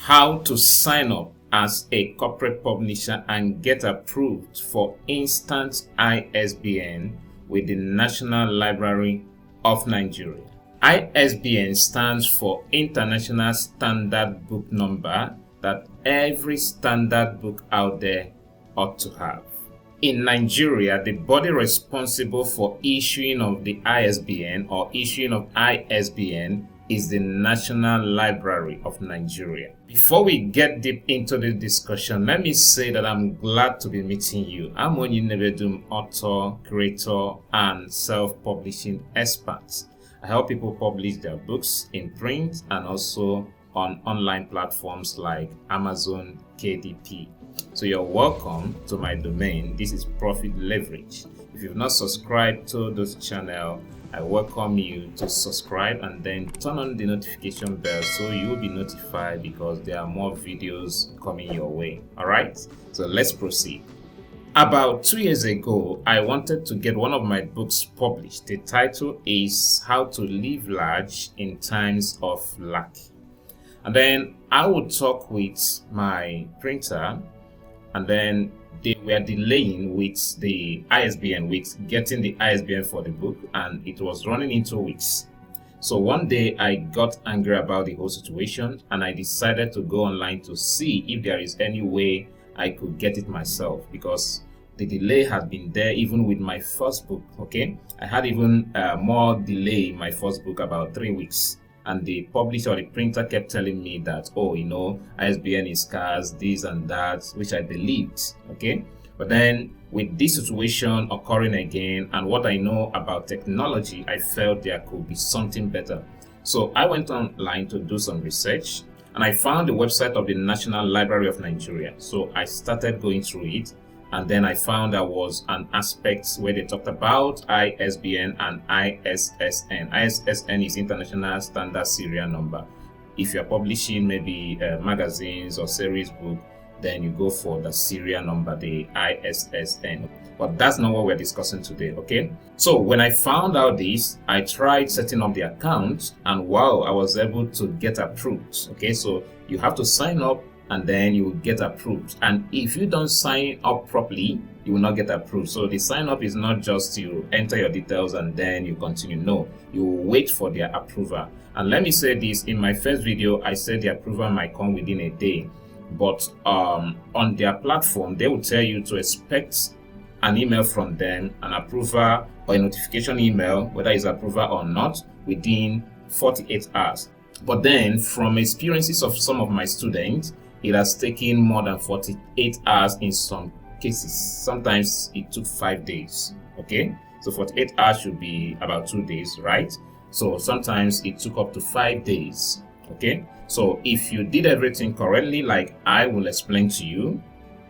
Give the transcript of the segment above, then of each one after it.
how to sign up as a corporate publisher and get approved for Instant ISBN with the National Library of Nigeria. ISBN stands for International Standard Book Number that every standard book out there ought to have. In Nigeria, the body responsible for issuing of the ISBN or issuing of ISBN is the National Library of Nigeria. Before we get deep into the discussion, let me say that I'm glad to be meeting you. I'm Onyenebedum, author, creator, and self-publishing expert. I help people publish their books in print and also on online platforms like Amazon KDP. So you're welcome to my domain. This is Profit Leverage. If you've not subscribed to this channel, I welcome you to subscribe and then turn on the notification bell so you'll be notified because there are more videos coming your way. Alright, so let's proceed. About 2 years ago, I wanted to get one of my books published. The title is How to Live Large in Times of Lack. And then I would talk with my printer, and then they were delaying with the ISBN, with getting the ISBN for the book, and it was running into weeks. So one day I got angry about the whole situation and I decided to go online to see if there is any way I could get it myself, because the delay had been there even with my first book. Okay, I had even more delay in my first book, about 3 weeks. And the publisher or the printer kept telling me that, oh, you know, ISBN is scarce, this and that, which I believed, okay? But then with this situation occurring again and what I know about technology, I felt there could be something better. So I went online to do some research and I found the website of the National Library of Nigeria. So I started going through it. And then I found there was an aspect where they talked about ISBN and ISSN. ISSN is International Standard Serial Number. If you're publishing maybe magazines or series book, then you go for the serial number, the ISSN. But that's not what we're discussing today, okay? So when I found out this, I tried setting up the account and wow, I was able to get approved, okay? So you have to sign up and then you will get approved. And if you don't sign up properly, you will not get approved. So the sign up is not just you enter your details and then you continue. No, you will wait for their approval. And let me say this, in my first video, I said the approval might come within a day. But on their platform, they will tell you to expect an email from them, an approval or a notification email, whether it's approval or not, within 48 hours. But then from experiences of some of my students, it has taken more than 48 hours in some cases. Sometimes it took 5 days, okay? So 48 hours should be about 2 days, right? So sometimes it took up to 5 days, okay? So if you did everything correctly, like I will explain to you,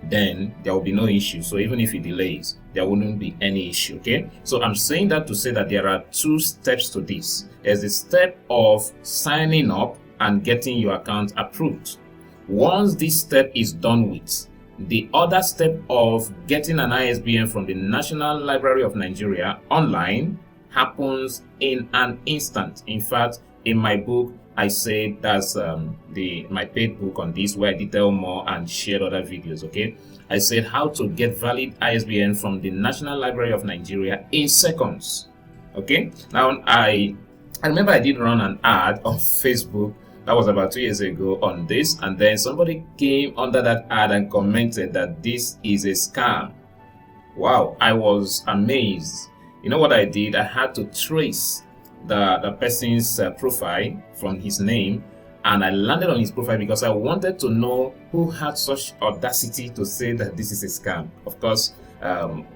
then there will be no issue. So even if it delays, there wouldn't be any issue, okay? So I'm saying that to say that there are 2 steps to this. There's the step of signing up and getting your account approved. Once this step is done with, the other step of getting an ISBN from the National Library of Nigeria online happens in an instant. In fact, in my book, I say that's my paid book on this, where I detail more and share other videos, okay? I said how to get valid ISBN from the National Library of Nigeria in seconds, okay? Now, I remember I did run an ad on Facebook. That was about 2 years ago on this, and then somebody came under that ad and commented that this is a scam. Wow, I was amazed. You know what I did? I had to trace the person's profile from his name, and I landed on his profile because I wanted to know who had such audacity to say that this is a scam. Of course,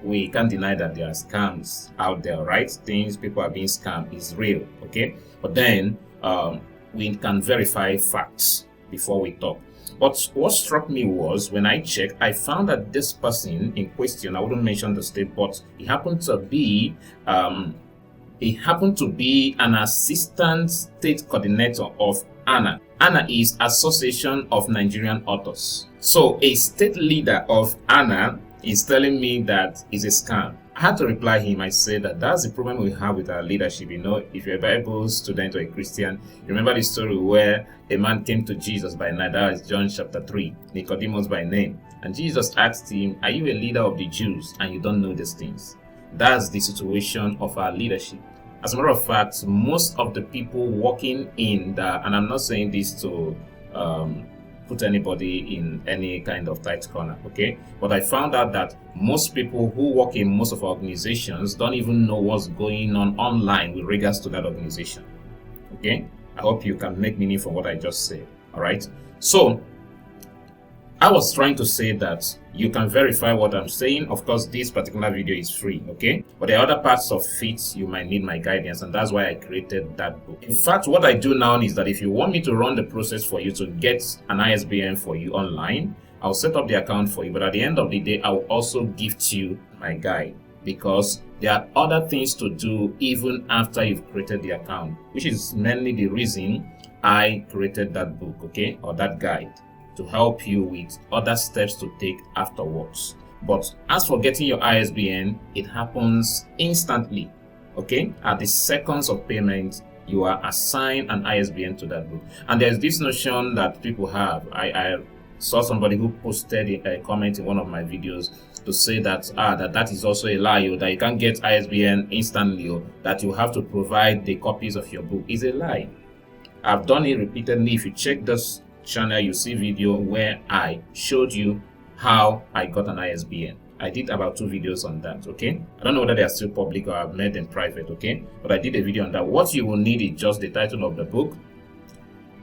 we can't deny that there are scams out there, right? Things people are being scammed is real, okay? But then we can verify facts before we talk. But what struck me was when I checked, I found that this person in question, I wouldn't mention the state, but he happened to be an assistant state coordinator of ANA. ANA is Association of Nigerian Authors. So a state leader of ANA is telling me that it's a scam. I had to reply him. I said that that's the problem we have with our leadership. You know, if you're a Bible student or a Christian, you remember the story where a man came to Jesus by night. That is John chapter 3, Nicodemus by name. And Jesus asked him, are you a leader of the Jews and you don't know these things? That's the situation of our leadership. As a matter of fact, most of the people working in the, and I'm not saying this to put anybody in any kind of tight corner, okay? But I found out that most people who work in most of our organizations don't even know what's going on online with regards to that organization, okay? I hope you can make meaning from what I just said, all right? So, I was trying to say that you can verify what I'm saying. Of course, this particular video is free, okay? But there are other parts of it you might need my guidance, and that's why I created that book. In fact, what I do now is that if you want me to run the process for you to get an ISBN for you online, I'll set up the account for you. But at the end of the day, I'll also gift you my guide, because there are other things to do even after you've created the account, which is mainly the reason I created that book, okay, or that guide, to help you with other steps to take afterwards. But as for getting your ISBN, it happens instantly, okay? At the seconds of payment, you are assigned an ISBN to that book. And there's this notion that people have. I saw somebody who posted a comment in one of my videos to say that that is also a lie, that you can't get ISBN instantly, that you have to provide the copies of your book. Is a lie. I've done it repeatedly. If you check this channel, you see video where I showed you how I got an ISBN. I did about 2 videos on that, okay? I don't know whether they are still public or I've made them private, okay? But I did a video on that. What you will need is just the title of the book,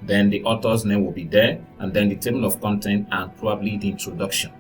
then the author's name will be there, and then the table of content and probably the introduction.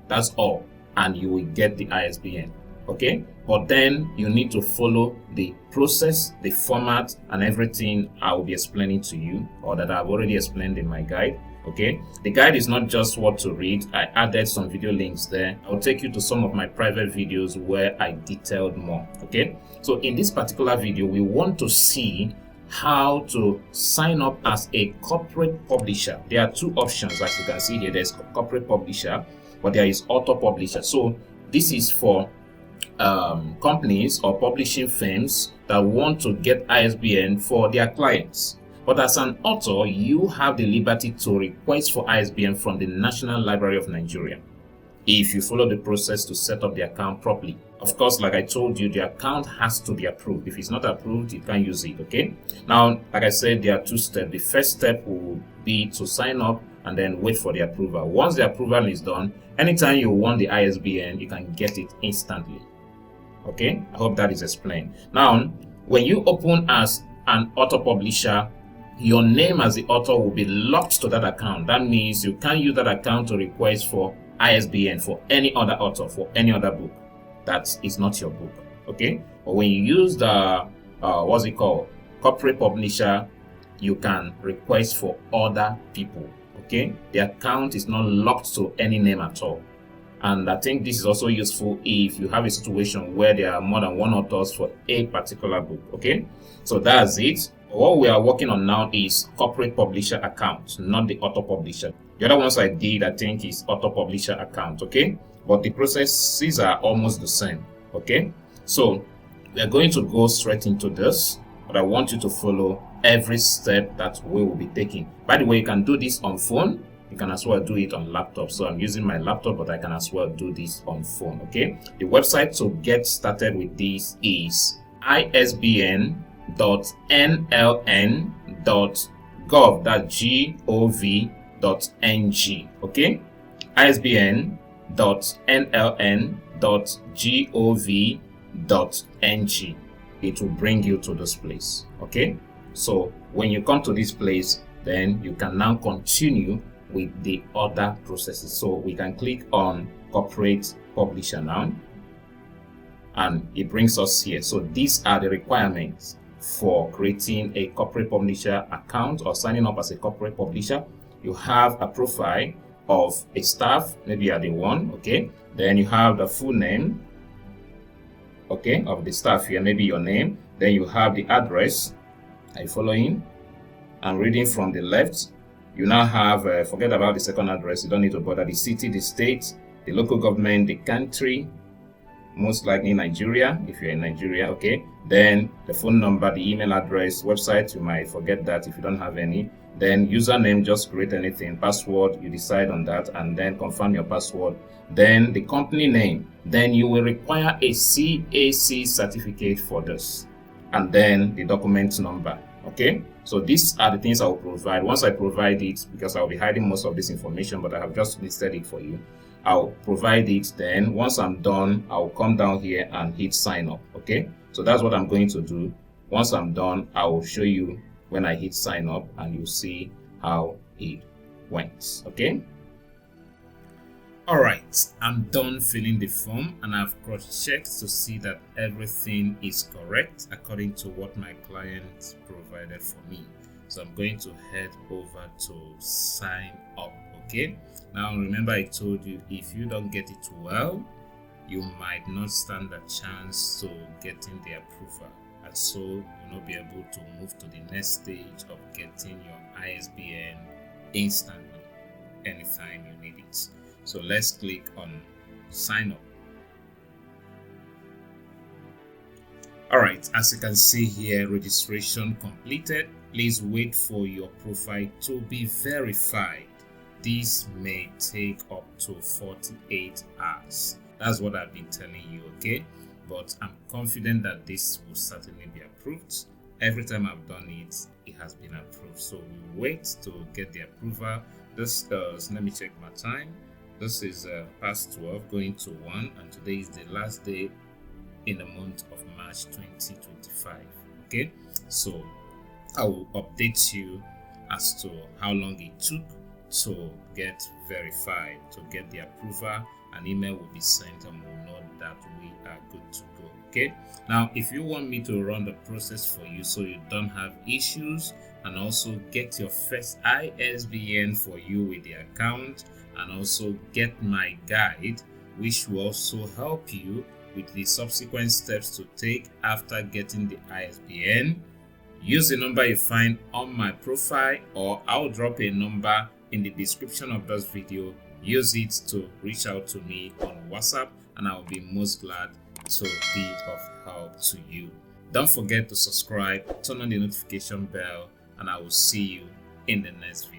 That's all, and you will get the ISBN, okay? But then you need to follow the process, the format, and everything I will be explaining to you, or that I've already explained in my guide, okay? The guide is not just what to read. I added some video links there. I'll take you to some of my private videos where I detailed more, okay? So in this particular video, we want to see how to sign up as a corporate publisher. There are 2 options, as you can see here. There's corporate publisher, but there is author publisher. So this is for companies or publishing firms that want to get ISBN for their clients. But as an author, you have the liberty to request for ISBN from the National Library of Nigeria if you follow the process to set up the account properly. Of course, like I told you, the account has to be approved. If it's not approved, you can't use it, okay? Now, like I said, there are 2 steps. The first step will be to sign up and then wait for the approval. Once the approval is done, anytime you want the ISBN, you can get it instantly. Okay, I hope that is explained. Now, when you open as an author publisher, your name as the author will be locked to that account. That means you can't use that account to request for ISBN for any other author, for any other book. That is not your book, okay? But when you use the, corporate publisher, you can request for other people, okay? The account is not locked to any name at all. And I think this is also useful if you have a situation where there are more than 1 authors for a particular book, okay? So that's it. What we are working on now is corporate publisher account, not the author publisher. The other ones I did, I think, is author publisher account, okay? But the processes are almost the same, okay? So we are going to go straight into this, but I want you to follow every step that we will be taking. By the way, you can do this on phone. You can as well do it on laptop. So I'm using my laptop, but I can as well do this on phone, okay? The website to get started with this is isbn.nln.gov, that's gov.ng, okay? isbn.nln.gov.ng. It will bring you to this place, okay? So when you come to this place, then you can now continue with the other processes. So we can click on corporate publisher now, and it brings us here. So these are the requirements for creating a corporate publisher account or signing up as a corporate publisher. You have a profile of a staff, maybe you are the one, okay? Then you have the full name, okay, of the staff here, maybe your name. Then you have the address. Are you following? I'm reading from the left. You now have, forget about the second address, you don't need to bother, the city, the state, the local government, the country, most likely Nigeria, if you're in Nigeria, okay. Then the phone number, the email address, website, you might forget that if you don't have any. Then username, just create anything. Password, you decide on that and then confirm your password. Then the company name. Then you will require a CAC certificate for this. And then the document number, okay. So these are the things I will provide. Once I provide it, because I'll be hiding most of this information, but I have just listed it for you, I'll provide it. Then once I'm done, I'll come down here and hit sign up, okay. So that's what I'm going to do. Once I'm done, I will show you when I hit sign up and you'll see how it went, okay. Alright, I'm done filling the form and I've cross-checked to see that everything is correct according to what my client provided for me. So I'm going to head over to sign up, okay. Now remember, I told you if you don't get it well, you might not stand a chance to getting the approval, and so you'll not be able to move to the next stage of getting your ISBN instantly anytime you need it. So let's click on sign up. Alright, as you can see here, registration completed. Please wait for your profile to be verified. This may take up to 48 hours. That's what I've been telling you, okay? But I'm confident that this will certainly be approved. Every time I've done it, it has been approved. So we wait to get the approval. This let me check my time. This is past 12 going to 1, and today is the last day in the month of March 2025, okay. So I will update you as to how long it took to get verified, to get the approval. An email will be sent and we'll know that we are good to go, okay. Now if you want me to run the process for you so you don't have issues, and also get your first ISBN for you with the account, and also get my guide, which will also help you with the subsequent steps to take after getting the ISBN, use the number you find on my profile, or I'll drop a number in the description of this video. Use it to reach out to me on WhatsApp and I'll be most glad to be of help to you. Don't forget to subscribe, turn on the notification bell, and I will see you in the next video.